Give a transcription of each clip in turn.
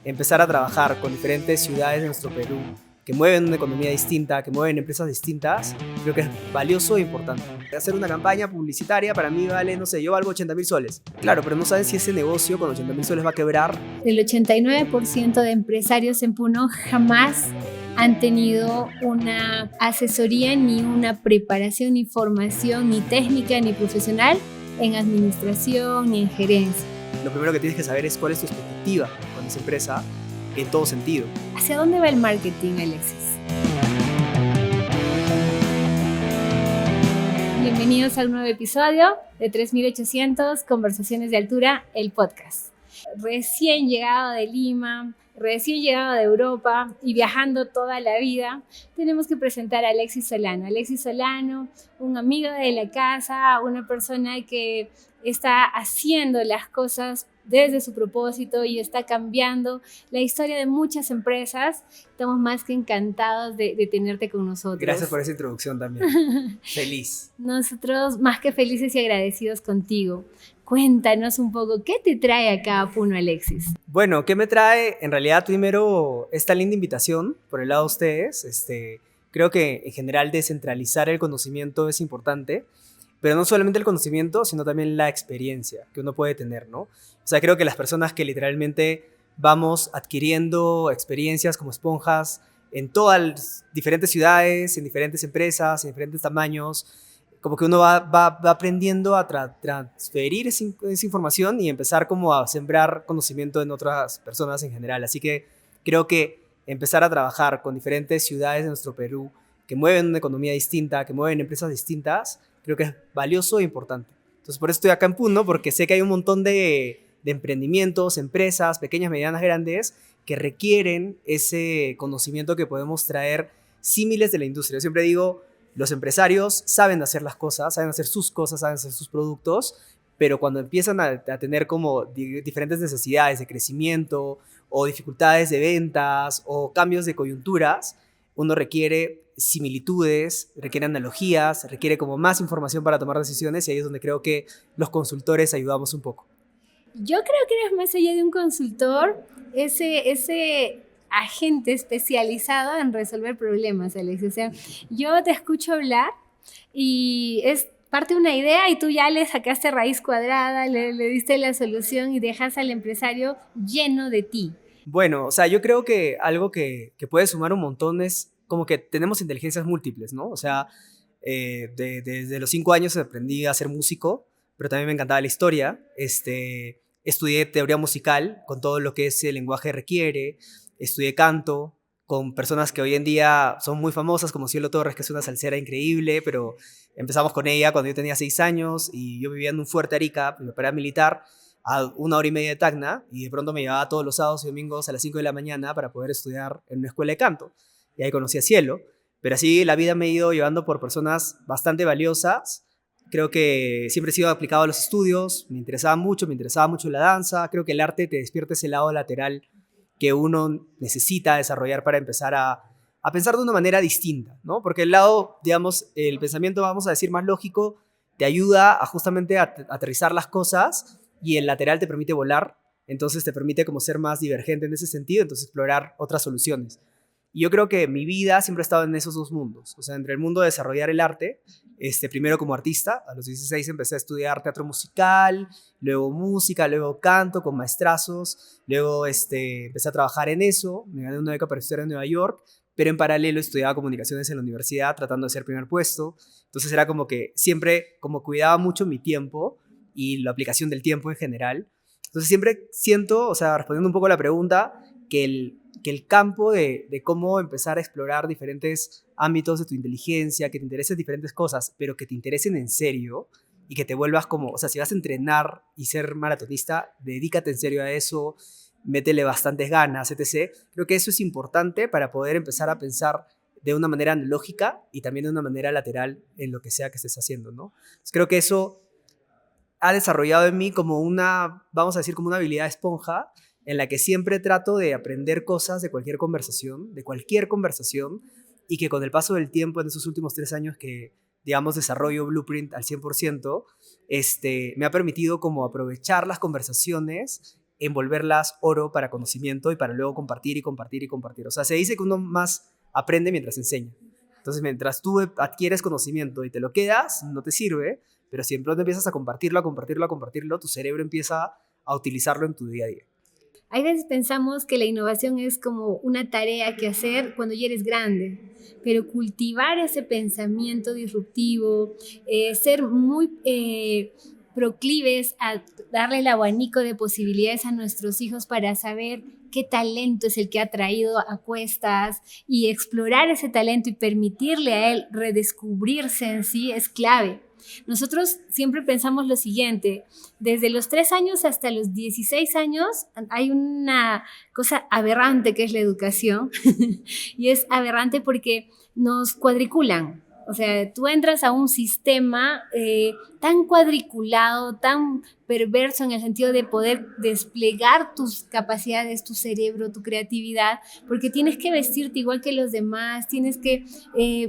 empezar a trabajar con diferentes ciudades de nuestro Perú que mueven una economía distinta, que mueven empresas distintas, creo que es valioso e importante. Hacer una campaña publicitaria para mí vale, no sé, yo valgo 80.000 soles. Claro, pero no saben si ese negocio con 80.000 soles va a quebrar. El 89% de empresarios en Puno jamás han tenido una asesoría, ni una preparación, ni formación, ni técnica, ni profesional en administración, ni en gerencia. Lo primero que tienes que saber es cuál es tu expectativa con esa empresa en todo sentido. ¿Hacia dónde va el marketing, Alexis? Bienvenidos a un nuevo episodio de 3800 Conversaciones de Altura, el podcast. Recién llegado de Lima, recién llegado de Europa y viajando toda la vida, tenemos que presentar a Alexis Solano. Alexis Solano, un amigo de la casa, una persona que está haciendo las cosas desde su propósito y está cambiando la historia de muchas empresas. Estamos más que encantados de tenerte con nosotros. Gracias por esa introducción también. Feliz. Nosotros más que felices y agradecidos contigo. Cuéntanos un poco, ¿qué te trae acá a Puno, Alexis? Bueno, ¿qué me trae? En realidad, primero, esta linda invitación por el lado de ustedes. Creo que en general descentralizar el conocimiento es importante, pero no solamente el conocimiento, sino también la experiencia que uno puede tener, ¿no? O sea, creo que las personas que literalmente vamos adquiriendo experiencias como esponjas en todas las diferentes ciudades, en diferentes empresas, en diferentes tamaños, como que uno va aprendiendo a transferir esa información y empezar como a sembrar conocimiento en otras personas en general. Así que creo que empezar a trabajar con diferentes ciudades de nuestro Perú que mueven una economía distinta, que mueven empresas distintas, creo que es valioso e importante. Entonces por eso estoy acá en Puno, porque sé que hay un montón de emprendimientos, empresas, pequeñas, medianas, grandes, que requieren ese conocimiento que podemos traer símiles de la industria. Yo siempre digo, los empresarios saben hacer las cosas, saben hacer sus cosas, saben hacer sus productos, pero cuando empiezan a tener como diferentes necesidades de crecimiento o dificultades de ventas o cambios de coyunturas, uno requiere similitudes, requiere analogías, requiere como más información para tomar decisiones, y ahí es donde creo que los consultores ayudamos un poco. Yo creo que eres más allá de un consultor, ese agente especializado en resolver problemas, Alexis. O sea, yo te escucho hablar y es parte de una idea y tú ya le sacaste raíz cuadrada, le diste la solución y dejas al empresario lleno de ti. Bueno, o sea, yo creo que algo que puede sumar un montón es como que tenemos inteligencias múltiples, ¿no? O sea, desde los 5 años aprendí a ser músico, pero también me encantaba la historia. Estudié teoría musical con todo lo que ese lenguaje requiere. Estudié canto con personas que hoy en día son muy famosas, como Cielo Torres, que es una salsera increíble, pero empezamos con ella cuando yo tenía 6 años y yo vivía en un fuerte Arica, mi papá era militar, a 1 hora y media de Tacna, y de pronto me llevaba todos los sábados y domingos a las 5 de la mañana para poder estudiar en una escuela de canto. Y ahí conocí a Cielo. Pero así la vida me ha ido llevando por personas bastante valiosas. Creo que siempre he sido aplicado a los estudios, me interesaba mucho la danza. Creo que el arte te despierta ese lado lateral que uno necesita desarrollar para empezar a pensar de una manera distinta, ¿no? Porque el lado, digamos, el pensamiento, vamos a decir, más lógico, te ayuda a justamente aterrizar las cosas, y el lateral te permite volar, entonces te permite como ser más divergente en ese sentido, entonces explorar otras soluciones. Y yo creo que mi vida siempre ha estado en esos dos mundos, o sea, entre el mundo de desarrollar el arte, primero como artista, a los 16 empecé a estudiar teatro musical, luego música, luego canto con maestrazos, luego empecé a trabajar en eso, me gané una beca para estudiar en Nueva York, pero en paralelo estudiaba comunicaciones en la universidad tratando de ser primer puesto, entonces era como que siempre como cuidaba mucho mi tiempo y la aplicación del tiempo en general. Entonces siempre siento, o sea, respondiendo un poco a la pregunta, que el campo de cómo empezar a explorar diferentes ámbitos de tu inteligencia, que te interesen diferentes cosas, pero que te interesen en serio y que te vuelvas como, o sea, si vas a entrenar y ser maratonista, dedícate en serio a eso, métele bastantes ganas, etc. Creo que eso es importante para poder empezar a pensar de una manera analógica y también de una manera lateral en lo que sea que estés haciendo, ¿no? Entonces, creo que eso ha desarrollado en mí como una, vamos a decir, como una habilidad esponja en la que siempre trato de aprender cosas de cualquier conversación, y que con el paso del tiempo, en esos últimos 3 años que, digamos, desarrollo Blueprint al 100%, me ha permitido como aprovechar las conversaciones envolverlas oro para conocimiento y para luego compartir y compartir y compartir. O sea, se dice que uno más aprende mientras enseña. Entonces, mientras tú adquieres conocimiento y te lo quedas, no te sirve, pero si de pronto empiezas a compartirlo, a compartirlo, a compartirlo, tu cerebro empieza a utilizarlo en tu día a día. Hay veces pensamos que la innovación es como una tarea que hacer cuando ya eres grande, pero cultivar ese pensamiento disruptivo, ser muy proclives a darle el abanico de posibilidades a nuestros hijos para saber qué talento es el que ha traído a cuestas y explorar ese talento y permitirle a él redescubrirse en sí es clave. Nosotros siempre pensamos lo siguiente, desde los 3 años hasta los 16 años hay una cosa aberrante que es la educación y es aberrante porque nos cuadriculan. O sea, tú entras a un sistema tan cuadriculado, tan perverso en el sentido de poder desplegar tus capacidades, tu cerebro, tu creatividad, porque tienes que vestirte igual que los demás, tienes que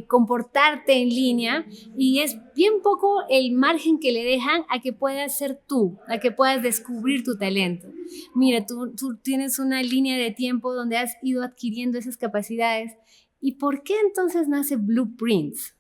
comportarte en línea y es bien poco el margen que le dejan a que puedas ser tú, a que puedas descubrir tu talento. Mira, tú tienes una línea de tiempo donde has ido adquiriendo esas capacidades. ¿Y por qué entonces nace Blueprints?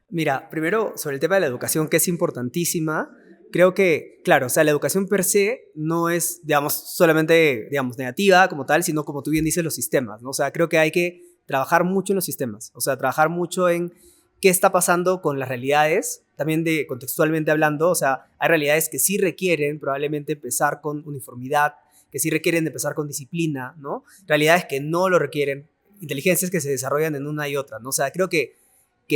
Mira, primero sobre el tema de la educación, que es importantísima. Creo que, claro, o sea, la educación per se no es, digamos, solamente, digamos, negativa como tal, sino como tú bien dices, los sistemas, ¿no? O sea, creo que hay que trabajar mucho en los sistemas, o sea, trabajar mucho en qué está pasando con las realidades, también de contextualmente hablando, o sea, hay realidades que sí requieren probablemente empezar con uniformidad, que sí requieren empezar con disciplina, ¿no? Realidades que no lo requieren, inteligencias que se desarrollan en una y otra, ¿no? O sea, creo que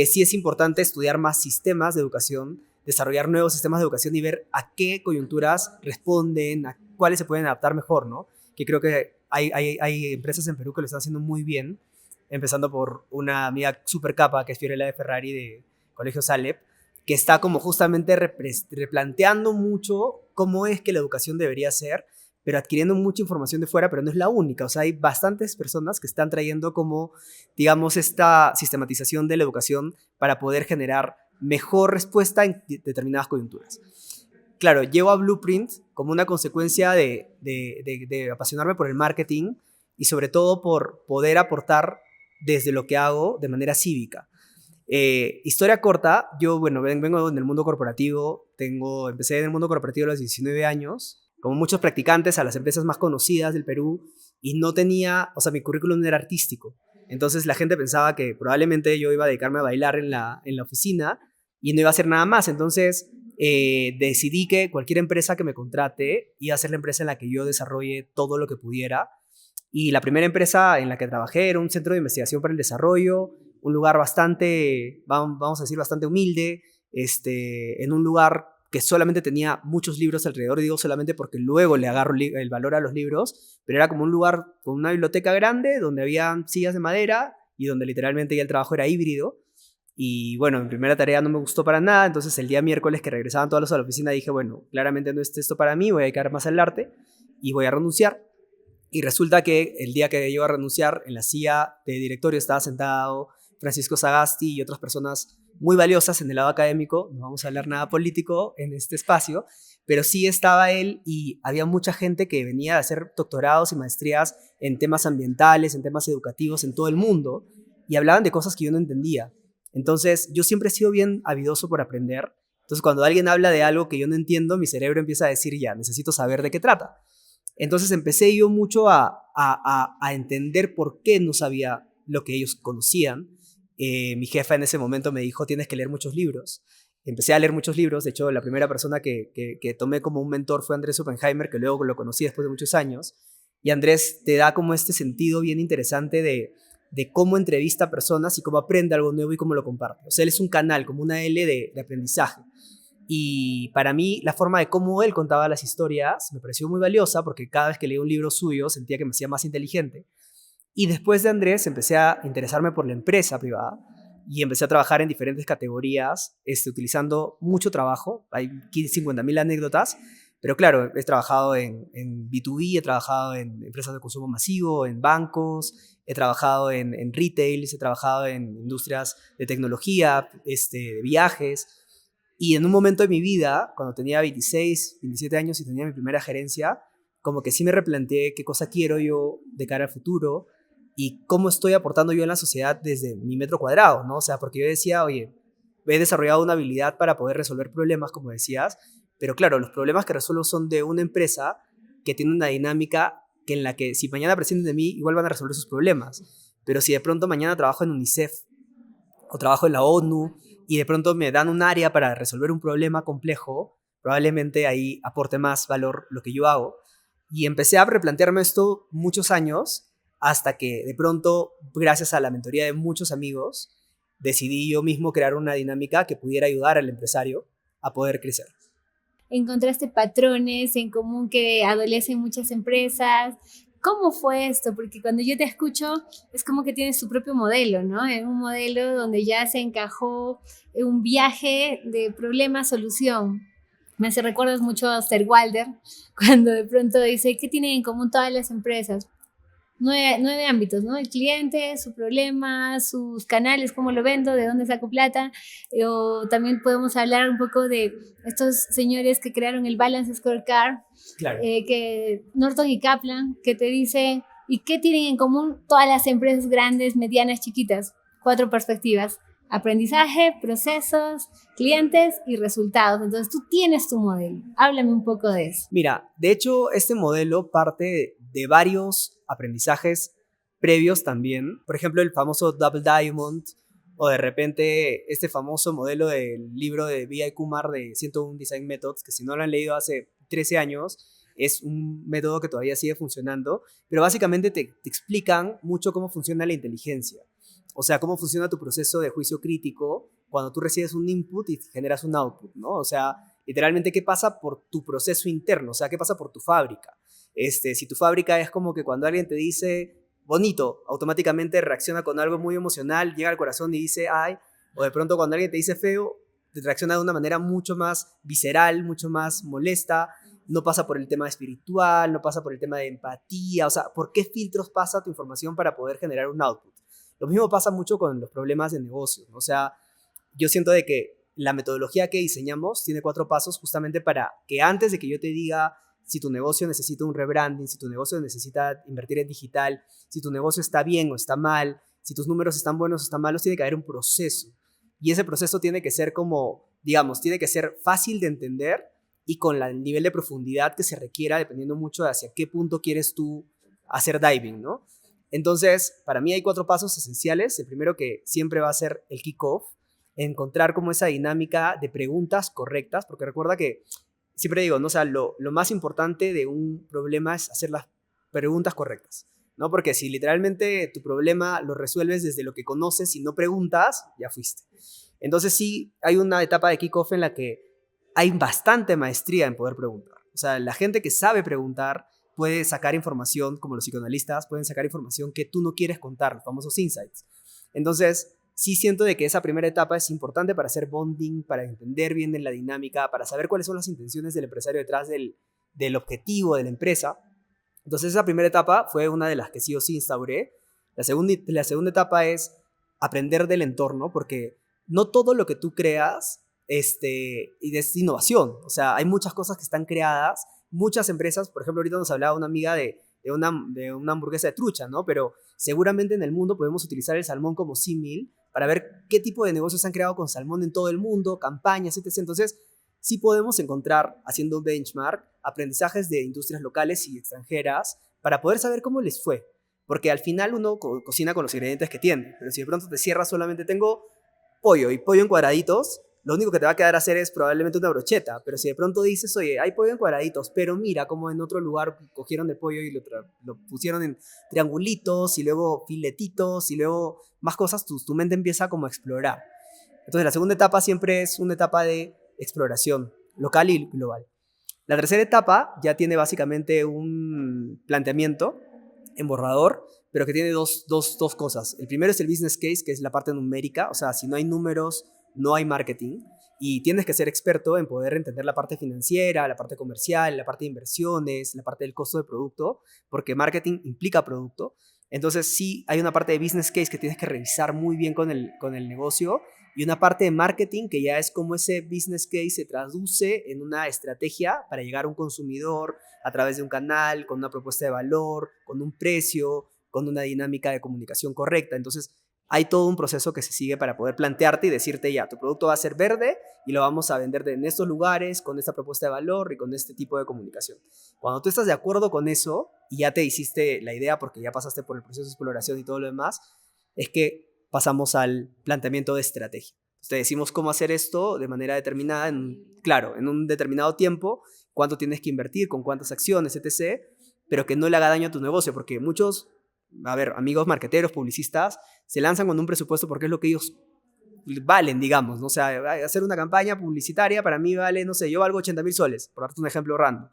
sí es importante estudiar más sistemas de educación, desarrollar nuevos sistemas de educación y ver a qué coyunturas responden, a cuáles se pueden adaptar mejor, ¿no? Que creo que hay empresas en Perú que lo están haciendo muy bien, empezando por una amiga super capa, que es Fiorella de Ferrari de Colegio Salep, que está como justamente replanteando mucho cómo es que la educación debería ser, pero adquiriendo mucha información de fuera, pero no es la única. O sea, hay bastantes personas que están trayendo como, digamos, esta sistematización de la educación para poder generar mejor respuesta en determinadas coyunturas. Claro, llego a Blueprint como una consecuencia de apasionarme por el marketing y sobre todo por poder aportar desde lo que hago de manera cívica. Historia corta, yo, bueno, vengo del mundo corporativo, empecé en el mundo corporativo a los 19 años, como muchos practicantes a las empresas más conocidas del Perú, y no tenía, o sea, mi currículum no era artístico. Entonces la gente pensaba que probablemente yo iba a dedicarme a bailar en la oficina y no iba a hacer nada más. Entonces decidí que cualquier empresa que me contrate iba a ser la empresa en la que yo desarrolle todo lo que pudiera. Y la primera empresa en la que trabajé era un centro de investigación para el desarrollo, un lugar bastante, vamos a decir, bastante humilde, en un lugar que solamente tenía muchos libros alrededor, digo solamente porque luego le agarro el valor a los libros, pero era como un lugar con una biblioteca grande donde había sillas de madera y donde literalmente ya el trabajo era híbrido. Y bueno, mi primera tarea no me gustó para nada, entonces el día miércoles que regresaban todos a la oficina dije, bueno, claramente no es esto para mí, voy a dedicar más al arte y voy a renunciar. Y resulta que el día que yo iba a renunciar, en la silla de directorio estaba sentado Francisco Sagasti y otras personas muy valiosas en el lado académico. No vamos a hablar nada político en este espacio, pero sí estaba él y había mucha gente que venía a hacer doctorados y maestrías en temas ambientales, en temas educativos en todo el mundo y hablaban de cosas que yo no entendía. Entonces, yo siempre he sido bien avidoso por aprender. Entonces, cuando alguien habla de algo que yo no entiendo, mi cerebro empieza a decir, ya, necesito saber de qué trata. Entonces empecé yo mucho a entender por qué no sabía lo que ellos conocían. Mi jefa en ese momento me dijo, tienes que leer muchos libros. Empecé a leer muchos libros. De hecho, la primera persona que tomé como un mentor fue Andrés Oppenheimer, que luego lo conocí después de muchos años. Y Andrés te da como este sentido bien interesante de cómo entrevista a personas y cómo aprende algo nuevo y cómo lo comparte. O sea, él es un canal, como una L de aprendizaje. Y para mí la forma de cómo él contaba las historias me pareció muy valiosa porque cada vez que leía un libro suyo sentía que me hacía más inteligente. Y después de Andrés empecé a interesarme por la empresa privada y empecé a trabajar en diferentes categorías, utilizando mucho trabajo. Hay 50.000 anécdotas, pero claro, he trabajado en B2B, he trabajado en empresas de consumo masivo, en bancos, he trabajado en retail, he trabajado en industrias de tecnología, de viajes. Y en un momento de mi vida, cuando tenía 26, 27 años y tenía mi primera gerencia, como que sí me replanteé qué cosa quiero yo de cara al futuro y cómo estoy aportando yo en la sociedad desde mi metro cuadrado, ¿no? O sea, porque yo decía, oye, he desarrollado una habilidad para poder resolver problemas, como decías, pero claro, los problemas que resuelvo son de una empresa que tiene una dinámica que en la que si mañana prescinden de mí, igual van a resolver sus problemas. Pero si de pronto mañana trabajo en UNICEF o trabajo en la ONU y de pronto me dan un área para resolver un problema complejo, probablemente ahí aporte más valor lo que yo hago. Y empecé a replantearme esto muchos años hasta que de pronto, gracias a la mentoría de muchos amigos, decidí yo mismo crear una dinámica que pudiera ayudar al empresario a poder crecer. ¿Encontraste patrones en común que adolecen muchas empresas? ¿Cómo fue esto? Porque cuando yo te escucho es como que tienes tu propio modelo, ¿no? En un modelo donde ya se encajó un viaje de problema-solución. Me hace recuerdos mucho a Oscar Wilde, cuando de pronto dice, ¿qué tienen en común todas las empresas? Nueve ámbitos, ¿no? El cliente, su problema, sus canales, cómo lo vendo, de dónde saco plata. O también podemos hablar un poco de estos señores que crearon el Balance Scorecard, Claro. que Norton y Kaplan, que te dice, ¿y qué tienen en común todas las empresas grandes, medianas, chiquitas? 4 perspectivas: aprendizaje, procesos, clientes y resultados. Entonces tú tienes tu modelo. Háblame un poco de eso. Mira, de hecho, este modelo parte de varios aprendizajes previos también. Por ejemplo, el famoso Double Diamond, o de repente este famoso modelo del libro de B.I. Kumar de 101 Design Methods, que si no lo han leído hace 13 años, es un método que todavía sigue funcionando, pero básicamente te explican mucho cómo funciona la inteligencia. O sea, cómo funciona tu proceso de juicio crítico cuando tú recibes un input y generas un output, ¿no? O sea, literalmente qué pasa por tu proceso interno, o sea, qué pasa por tu fábrica. Si tu fábrica es como que cuando alguien te dice bonito, automáticamente reacciona con algo muy emocional, llega al corazón y dice ay, o de pronto cuando alguien te dice feo, te reacciona de una manera mucho más visceral, mucho más molesta, no pasa por el tema espiritual, no pasa por el tema de empatía, o sea, ¿por qué filtros pasa tu información para poder generar un output? Lo mismo pasa mucho con los problemas de negocios, ¿no? O sea, yo siento de que la metodología que diseñamos tiene 4 pasos justamente para que antes de que yo te diga si tu negocio necesita un rebranding, si tu negocio necesita invertir en digital, si tu negocio está bien o está mal, si tus números están buenos o están malos, tiene que haber un proceso. Y ese proceso tiene que ser como, digamos, tiene que ser fácil de entender y con el nivel de profundidad que se requiera, dependiendo mucho de hacia qué punto quieres tú hacer diving, ¿no? Entonces, para mí hay 4 pasos esenciales. El primero, que siempre va a ser el kickoff, encontrar como esa dinámica de preguntas correctas, porque recuerda que siempre digo, ¿no? O sea, lo más importante de un problema es hacer las preguntas correctas, ¿no? Porque si literalmente tu problema lo resuelves desde lo que conoces y no preguntas, ya fuiste. Entonces sí, hay una etapa de kickoff en la que hay bastante maestría en poder preguntar. O sea, la gente que sabe preguntar puede sacar información, como los psicoanalistas, pueden sacar información que tú no quieres contar, los famosos insights. Entonces, sí siento de que esa primera etapa es importante para hacer bonding, para entender bien de la dinámica, para saber cuáles son las intenciones del empresario detrás del objetivo de la empresa. Entonces esa primera etapa fue una de las que sí o sí instauré. La segunda etapa es aprender del entorno, porque no todo lo que tú creas es innovación. O sea, hay muchas cosas que están creadas, muchas empresas, por ejemplo, ahorita nos hablaba una amiga de una hamburguesa de trucha, ¿no? Pero seguramente en el mundo podemos utilizar el salmón como símil para ver qué tipo de negocios se han creado con salmón en todo el mundo, campañas, etc. Entonces, sí podemos encontrar, haciendo un benchmark, aprendizajes de industrias locales y extranjeras para poder saber cómo les fue. Porque al final uno cocina con los ingredientes que tiene, pero si de pronto te cierras solamente tengo pollo y pollo en cuadraditos, lo único que te va a quedar hacer es probablemente una brocheta. Pero si de pronto dices, oye, hay pollo en cuadraditos, pero mira cómo en otro lugar cogieron el pollo y lo pusieron en triangulitos y luego filetitos y luego más cosas, tu mente empieza como a explorar. Entonces la segunda etapa siempre es una etapa de exploración local y global. La tercera etapa ya tiene básicamente un planteamiento en borrador, pero que tiene dos cosas. El primero es el business case, que es la parte numérica. O sea, si no hay números, no hay marketing. Y tienes que ser experto en poder entender la parte financiera, la parte comercial, la parte de inversiones, la parte del costo de producto, porque marketing implica producto. Entonces sí hay una parte de business case que tienes que revisar muy bien con el negocio y una parte de marketing que ya es como ese business case se traduce en una estrategia para llegar a un consumidor a través de un canal, con una propuesta de valor, con un precio, con una dinámica de comunicación correcta. Entonces, hay todo un proceso que se sigue para poder plantearte y decirte, ya, tu producto va a ser verde y lo vamos a vender en estos lugares, con esta propuesta de valor y con este tipo de comunicación. Cuando tú estás de acuerdo con eso y ya te hiciste la idea porque ya pasaste por el proceso de exploración y todo lo demás, es que pasamos al planteamiento de estrategia. Entonces, te decimos cómo hacer esto de manera determinada, claro, en un determinado tiempo, cuánto tienes que invertir, con cuántas acciones, etc., pero que no le haga daño a tu negocio, porque muchos, a ver, amigos marqueteros, publicistas, se lanzan con un presupuesto porque es lo que ellos valen, digamos, ¿no? O sea, hacer una campaña publicitaria para mí vale, no sé, yo valgo 80,000 soles, por darte un ejemplo random.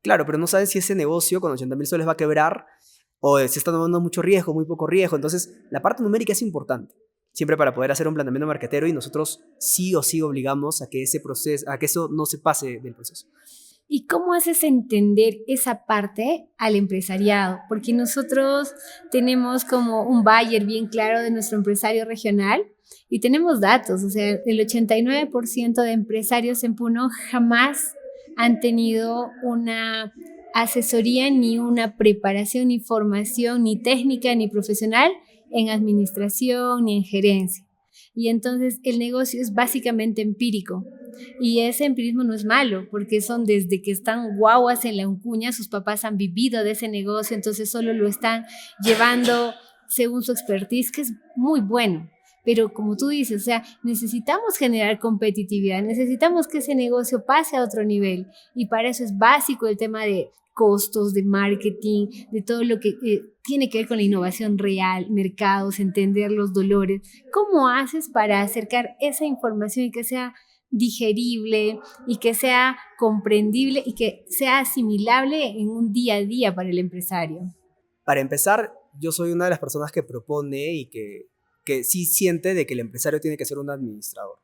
Claro, pero no sabes si ese negocio con 80,000 soles va a quebrar o se está tomando mucho riesgo, muy poco riesgo. Entonces, la parte numérica es importante, siempre para poder hacer un planteamiento marquetero, y nosotros sí o sí obligamos a que ese proceso, a que eso no se pase del proceso. ¿Y cómo haces entender esa parte al empresariado? Porque nosotros tenemos como un buyer bien claro de nuestro empresario regional y tenemos datos. O sea, el 89% de empresarios en Puno jamás han tenido una asesoría, ni una preparación, ni formación, ni técnica, ni profesional en administración, ni en gerencia. Y entonces el negocio es básicamente empírico. Y ese empirismo no es malo, porque son desde que están guaguas en la uncuña, sus papás han vivido de ese negocio, entonces solo lo están llevando según su expertise, que es muy bueno. Pero como tú dices, o sea, necesitamos generar competitividad, necesitamos que ese negocio pase a otro nivel, y para eso es básico el tema de costos, de marketing, de todo lo que tiene que ver con la innovación real, mercados, entender los dolores. ¿Cómo haces para acercar esa información y que sea digerible y que sea comprendible y que sea asimilable en un día a día para el empresario? Para empezar, yo soy una de las personas que propone y que sí siente de que el empresario tiene que ser un administrador.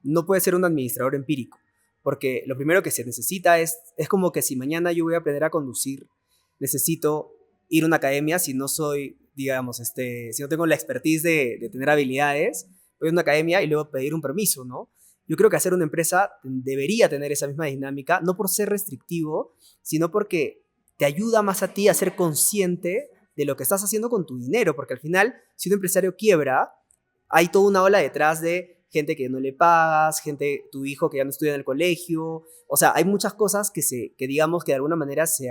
No puede ser un administrador empírico, porque lo primero que se necesita es como que si mañana yo voy a aprender a conducir, necesito ir a una academia si no soy, digamos, si no tengo la expertise de tener habilidades, voy a una academia y luego pedir un permiso, ¿no? Yo creo que hacer una empresa debería tener esa misma dinámica, no por ser restrictivo, sino porque te ayuda más a ti a ser consciente de lo que estás haciendo con tu dinero, porque al final, si un empresario quiebra, hay toda una ola detrás de gente que no le pagas, tu hijo que ya no estudia en el colegio, o sea, hay muchas cosas que digamos que de alguna manera se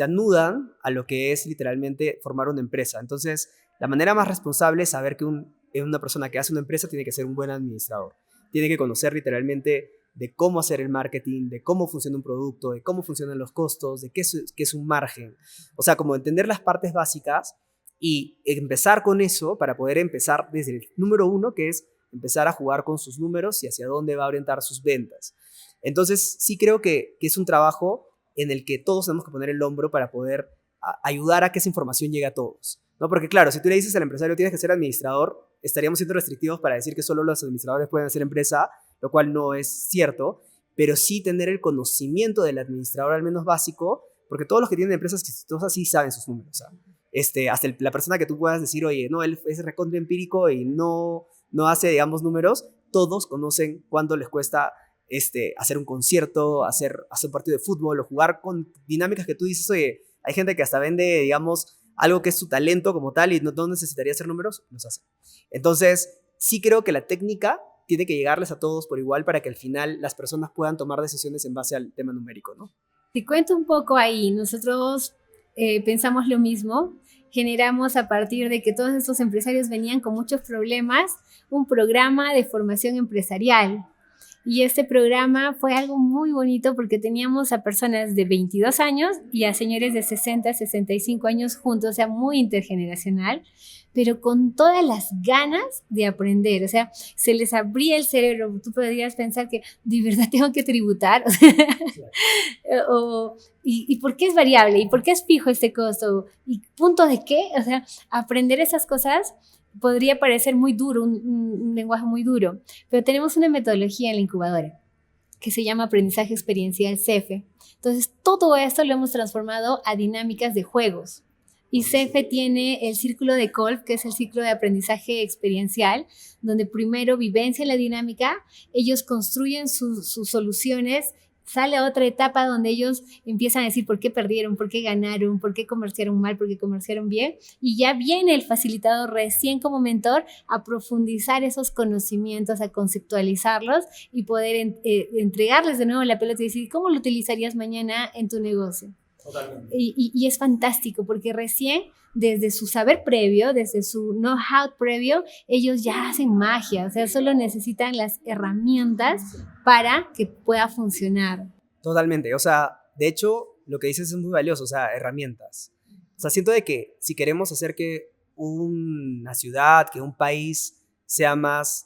anudan a lo que es literalmente formar una empresa. Entonces, la manera más responsable es saber que una persona que hace una empresa tiene que ser un buen administrador. Tiene que conocer literalmente de cómo hacer el marketing, de cómo funciona un producto, de cómo funcionan los costos, de qué es un margen. O sea, como entender las partes básicas y empezar con eso para poder empezar desde el número uno, que es empezar a jugar con sus números y hacia dónde va a orientar sus ventas. Entonces, sí creo que es un trabajo en el que todos tenemos que poner el hombro para poder ayudar a que esa información llegue a todos, ¿no? Porque claro, si tú le dices al empresario tienes que ser administrador, estaríamos siendo restrictivos para decir que solo los administradores pueden hacer empresa, lo cual no es cierto, pero sí tener el conocimiento del administrador al menos básico, porque todos los que tienen empresas exitosas sí saben sus números, ¿sabes? Hasta la persona que tú puedas decir, oye, no, él es recontra empírico y no hace, digamos, números, todos conocen cuánto les cuesta hacer un concierto, hacer un partido de fútbol o jugar con dinámicas que tú dices, oye, hay gente que hasta vende, digamos, algo que es su talento como tal y no necesitaría hacer números, los hace. Entonces, sí creo que la técnica tiene que llegarles a todos por igual para que al final las personas puedan tomar decisiones en base al tema numérico, ¿no? Te cuento un poco ahí. Nosotros pensamos lo mismo. Generamos, a partir de que todos estos empresarios venían con muchos problemas, un programa de formación empresarial. Y este programa fue algo muy bonito porque teníamos a personas de 22 años y a señores de 60, 65 años juntos, o sea, muy intergeneracional, pero con todas las ganas de aprender. O sea, se les abría el cerebro. Tú podrías pensar que de verdad tengo que tributar. ¿Y por qué es variable? ¿Y por qué es fijo este costo? ¿Y punto de qué? O sea, aprender esas cosas podría parecer muy duro, un lenguaje muy duro, pero tenemos una metodología en la incubadora que se llama aprendizaje experiencial CEFE. Entonces, todo esto lo hemos transformado a dinámicas de juegos. Y CEFE tiene el círculo de Kolb, que es el ciclo de aprendizaje experiencial, donde primero vivencian la dinámica, ellos construyen sus soluciones, sale a otra etapa donde ellos empiezan a decir por qué perdieron, por qué ganaron, por qué comerciaron mal, por qué comerciaron bien, y ya viene el facilitador recién como mentor a profundizar esos conocimientos, a conceptualizarlos y poder entregarles de nuevo la pelota y decir, ¿cómo lo utilizarías mañana en tu negocio? Totalmente. Y es fantástico porque recién desde su saber previo, desde su know-how previo, ellos ya hacen magia, o sea, solo necesitan las herramientas para que pueda funcionar. Totalmente, o sea, de hecho, lo que dices es muy valioso, o sea, herramientas. O sea, siento de que si queremos hacer que una ciudad, que un país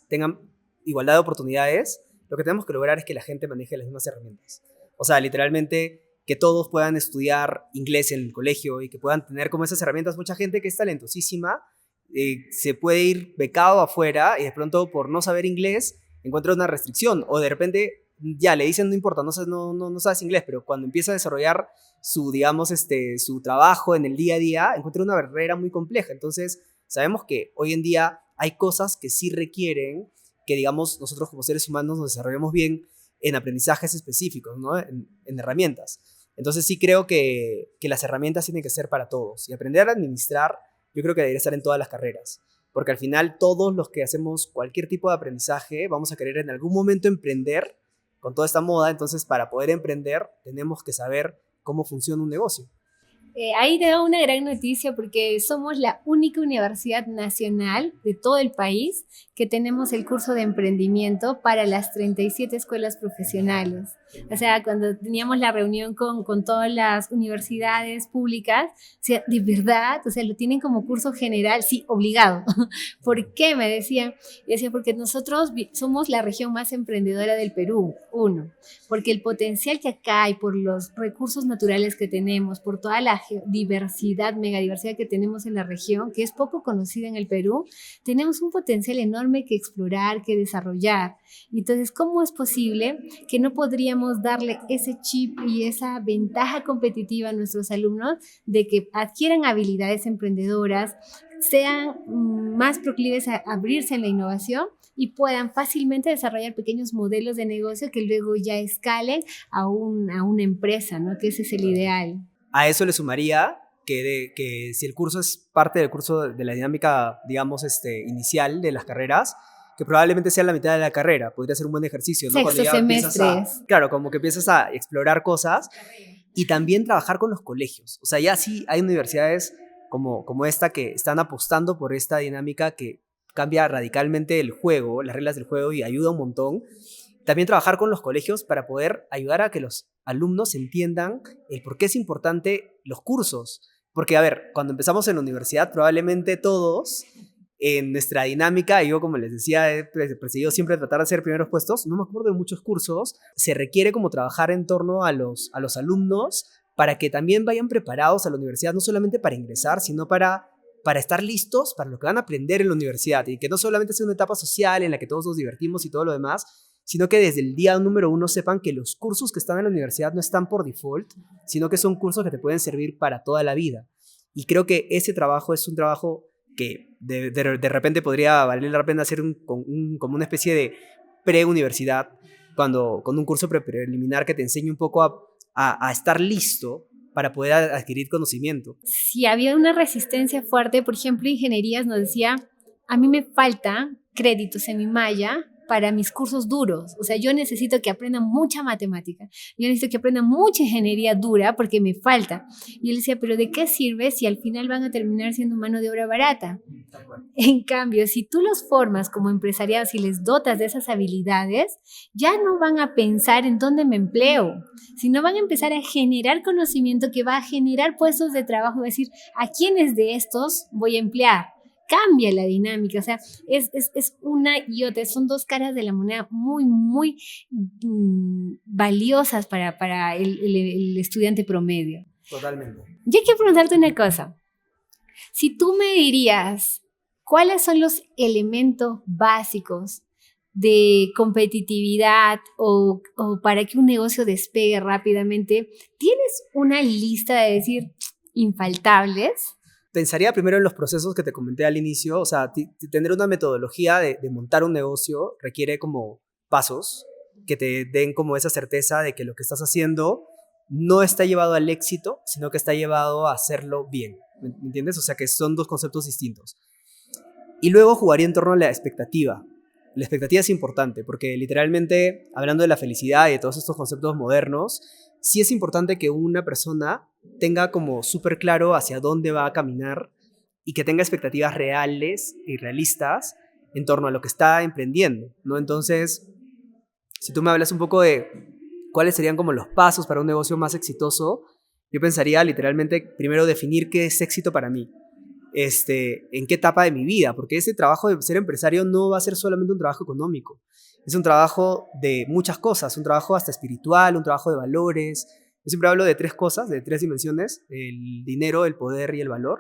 tenga igualdad de oportunidades, lo que tenemos que lograr es que la gente maneje las mismas herramientas. O sea, literalmente que todos puedan estudiar inglés en el colegio y que puedan tener como esas herramientas. Mucha gente que es talentosísima se puede ir becado afuera y de pronto por no saber inglés encuentra una restricción o de repente ya le dicen no importa, no sabes inglés, pero cuando empieza a desarrollar su trabajo en el día a día encuentra una barrera muy compleja. Entonces sabemos que hoy en día hay cosas que sí requieren que digamos nosotros como seres humanos nos desarrollemos bien en aprendizajes específicos, ¿no? En herramientas. Entonces sí creo que las herramientas tienen que ser para todos. Y aprender a administrar, yo creo que debería estar en todas las carreras. Porque al final todos los que hacemos cualquier tipo de aprendizaje vamos a querer en algún momento emprender con toda esta moda. Entonces para poder emprender tenemos que saber cómo funciona un negocio. Ahí te doy una gran noticia porque somos la única universidad nacional de todo el país que tenemos el curso de emprendimiento para las 37 escuelas profesionales. O sea, cuando teníamos la reunión con todas las universidades públicas, o sea, de verdad, o sea, lo tienen como curso general, sí, obligado. ¿Por qué? Me decían. Y decía, porque nosotros somos la región más emprendedora del Perú, uno, porque el potencial que acá hay por los recursos naturales que tenemos, por toda la diversidad, megadiversidad que tenemos en la región, que es poco conocida en el Perú, tenemos un potencial enorme que explorar, que desarrollar. Entonces, ¿cómo es posible que no podríamos darle ese chip y esa ventaja competitiva a nuestros alumnos de que adquieran habilidades emprendedoras, sean más proclives a abrirse en la innovación y puedan fácilmente desarrollar pequeños modelos de negocio que luego ya escalen a una empresa, ¿no? Que ese es el ideal. A eso le sumaría que si el curso es parte del curso de la dinámica, digamos, inicial de las carreras, que probablemente sea la mitad de la carrera, podría ser un buen ejercicio, ¿no? Sexto semestre. Claro, como que empiezas a explorar cosas y también trabajar con los colegios. O sea, ya sí hay universidades como esta que están apostando por esta dinámica que cambia radicalmente el juego, las reglas del juego y ayuda un montón. También trabajar con los colegios para poder ayudar a que los alumnos entiendan el por qué es importante los cursos. Porque, a ver, cuando empezamos en la universidad, probablemente todos en nuestra dinámica, yo como les decía, he perseguido siempre tratar de hacer primeros puestos, no me acuerdo de muchos cursos, se requiere como trabajar en torno a los alumnos para que también vayan preparados a la universidad, no solamente para ingresar, sino para estar listos para lo que van a aprender en la universidad y que no solamente sea una etapa social en la que todos nos divertimos y todo lo demás, sino que desde el día número uno sepan que los cursos que están en la universidad no están por default, sino que son cursos que te pueden servir para toda la vida. Y creo que ese trabajo es un trabajo que de repente podría valer la pena hacer como una especie de preuniversidad, con un curso preliminar que te enseñe un poco a estar listo para poder adquirir conocimiento. Si había una resistencia fuerte, por ejemplo, ingenierías nos decía, a mí me faltan créditos en mi malla para mis cursos duros, o sea, yo necesito que aprendan mucha matemática, yo necesito que aprendan mucha ingeniería dura porque me falta. Y él decía, pero ¿de qué sirve si al final van a terminar siendo mano de obra barata? En cambio, si tú los formas como empresariados y les dotas de esas habilidades, ya no van a pensar en dónde me empleo, sino van a empezar a generar conocimiento que va a generar puestos de trabajo, es decir, ¿a quiénes de estos voy a emplear? Cambia la dinámica, o sea, es una y otra, son dos caras de la moneda muy, muy valiosas para el estudiante promedio. Totalmente. Yo quiero preguntarte una cosa. Si tú me dirías, ¿cuáles son los elementos básicos de competitividad o para que un negocio despegue rápidamente? ¿Tienes una lista de decir infaltables? pensaría primero en los procesos que te comenté al inicio. O sea, tener una metodología de montar un negocio requiere como pasos que te den como esa certeza de que lo que estás haciendo no está llevado al éxito, sino que está llevado a hacerlo bien. ¿Me entiendes? O sea, que son dos conceptos distintos. Y luego jugaría en torno a la expectativa. La expectativa es importante porque literalmente, hablando de la felicidad y de todos estos conceptos modernos, sí es importante que una persona tenga como súper claro hacia dónde va a caminar y que tenga expectativas reales y realistas en torno a lo que está emprendiendo, ¿no? Entonces, si tú me hablas un poco de cuáles serían como los pasos para un negocio más exitoso, yo pensaría literalmente primero definir qué es éxito para mí. En qué etapa de mi vida, porque ese trabajo de ser empresario no va a ser solamente un trabajo económico, es un trabajo de muchas cosas, un trabajo hasta espiritual, un trabajo de valores. Yo siempre hablo de tres cosas, de tres dimensiones: el dinero, el poder y el valor,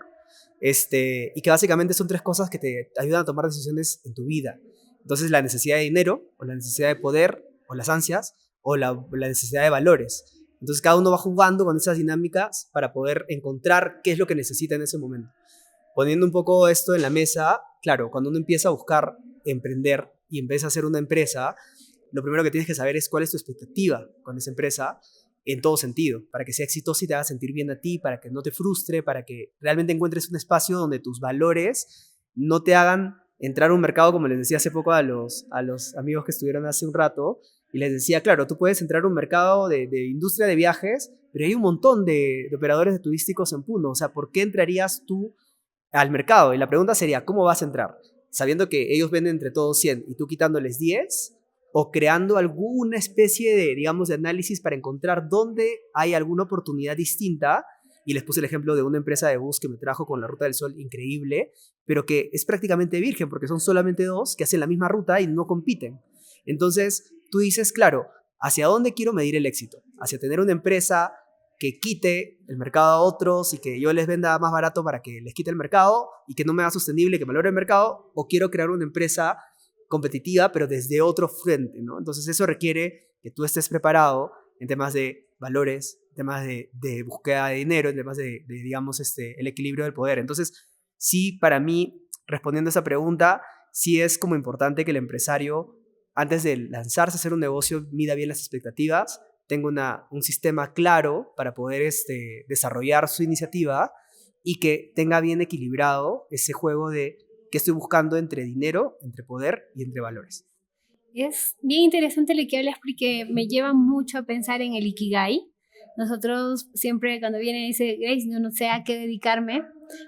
y que básicamente son tres cosas que te ayudan a tomar decisiones en tu vida. Entonces, la necesidad de dinero, o la necesidad de poder, o las ansias, o la necesidad de valores. Entonces, cada uno va jugando con esas dinámicas para poder encontrar qué es lo que necesita en ese momento. Poniendo un poco esto en la mesa, claro, cuando uno empieza a buscar emprender y empieza a hacer una empresa, lo primero que tienes que saber es cuál es tu expectativa con esa empresa en todo sentido, para que sea exitosa y te haga sentir bien a ti, para que no te frustre, para que realmente encuentres un espacio donde tus valores no te hagan entrar a un mercado, como les decía hace poco a los amigos que estuvieron hace un rato, y les decía, claro, tú puedes entrar a un mercado de industria de viajes, pero hay un montón de operadores turísticos en Puno. O sea, ¿por qué entrarías tú al mercado? Y la pregunta sería, ¿cómo vas a entrar? Sabiendo que ellos venden entre todos 100 y tú quitándoles 10, o creando alguna especie de, digamos, de análisis para encontrar dónde hay alguna oportunidad distinta. Y les puse el ejemplo de una empresa de bus que me trajo con la Ruta del Sol increíble, pero que es prácticamente virgen porque son solamente dos que hacen la misma ruta y no compiten. Entonces, tú dices, claro, ¿hacia dónde quiero medir el éxito? ¿Hacia tener una empresa que quite el mercado a otros y que yo les venda más barato para que les quite el mercado y que no me haga sostenible, que valore el mercado? ¿O quiero crear una empresa competitiva pero desde otro frente, ¿no? Entonces eso requiere que tú estés preparado en temas de valores, en temas de búsqueda de dinero, en temas digamos, el equilibrio del poder. Entonces, sí, para mí, respondiendo a esa pregunta, sí es como importante que el empresario, antes de lanzarse a hacer un negocio, mida bien las expectativas, tenga un sistema claro para poder desarrollar su iniciativa y que tenga bien equilibrado ese juego de qué estoy buscando entre dinero, entre poder y entre valores. Es bien interesante lo que hablas porque me lleva mucho a pensar en el Ikigai. Nosotros siempre cuando viene dice, Grace, yo no sé a qué dedicarme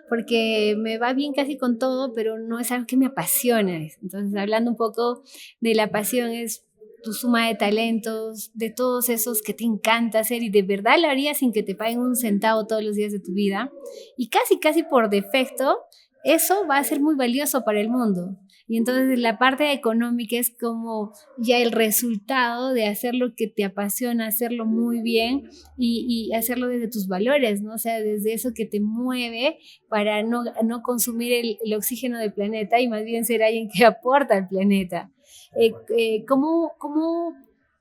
porque me va bien casi con todo, pero no es algo que me apasiona. Entonces, hablando un poco de la pasión, es tu suma de talentos, de todos esos que te encanta hacer y de verdad lo harías sin que te paguen un centavo todos los días de tu vida. Y casi por defecto, eso va a ser muy valioso para el mundo. Y entonces la parte económica es como ya el resultado de hacer lo que te apasiona, hacerlo muy bien y hacerlo desde tus valores, ¿no? O sea, desde eso que te mueve para no consumir el oxígeno del planeta y más bien ser alguien que aporta al planeta. ¿Cómo